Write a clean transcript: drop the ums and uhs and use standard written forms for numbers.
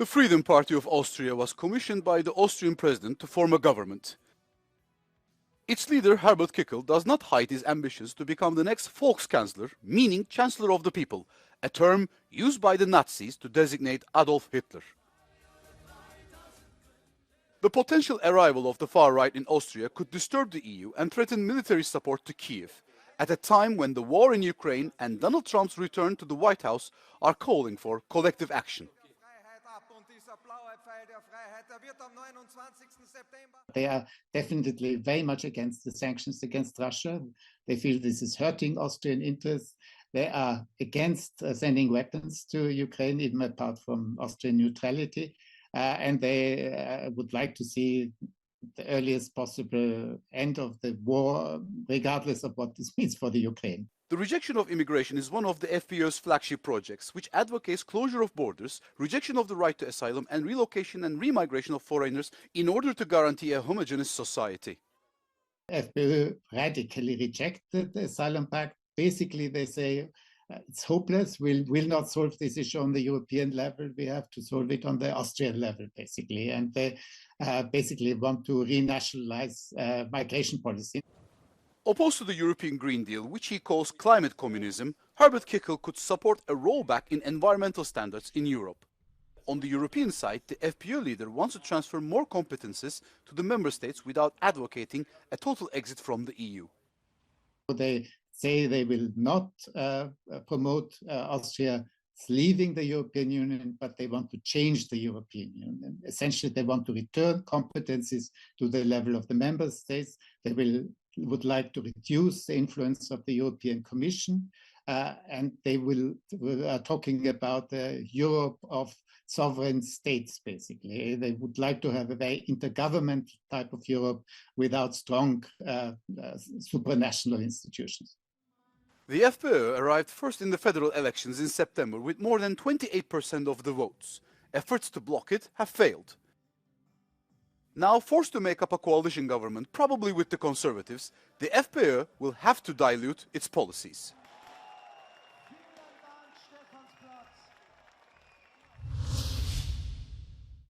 The Freedom Party of Austria was commissioned by the Austrian president to form a government. Its leader, Herbert Kickl, does not hide his ambitions to become the next Volkskanzler, meaning Chancellor of the People, a term used by the Nazis to designate Adolf Hitler. The potential arrival of the far right in Austria could disturb the EU and threaten military support to Kiev, at a time when the war in Ukraine and Donald Trump's return to the White House are calling for collective action. They are definitely very much against the sanctions against Russia. They feel this is hurting Austrian interests. They are against sending weapons to Ukraine, even apart from Austrian neutrality. And they would like to see the earliest possible end of the war, regardless of what this means for the Ukraine. The rejection of immigration is one of the FPÖ's flagship projects, which advocates closure of borders, rejection of the right to asylum, and relocation and remigration of foreigners in order to guarantee a homogeneous society. FPÖ radically rejected the asylum pact. Basically, they say it's hopeless. We'll not solve this issue on the European level. We have to solve it on the Austrian level, basically. And they basically want to renationalize migration policy. Opposed to the European Green Deal, which he calls climate communism, Herbert Kickl could support a rollback in environmental standards in Europe. On the European side, the FPÖ leader wants to transfer more competences to the member states without advocating a total exit from the EU. They say they will not promote Austria leaving the European Union, but they want to change the European Union. Essentially, they want to return competencies to the level of the member states. They would like to reduce the influence of the European Commission, and they are talking about the Europe of sovereign states, basically. They would like to have a very intergovernmental type of Europe without strong supranational institutions. The FPÖ arrived first in the federal elections in September with more than 28% of the votes. Efforts to block it have failed. Now forced to make up a coalition government, probably with the Conservatives, the FPÖ will have to dilute its policies.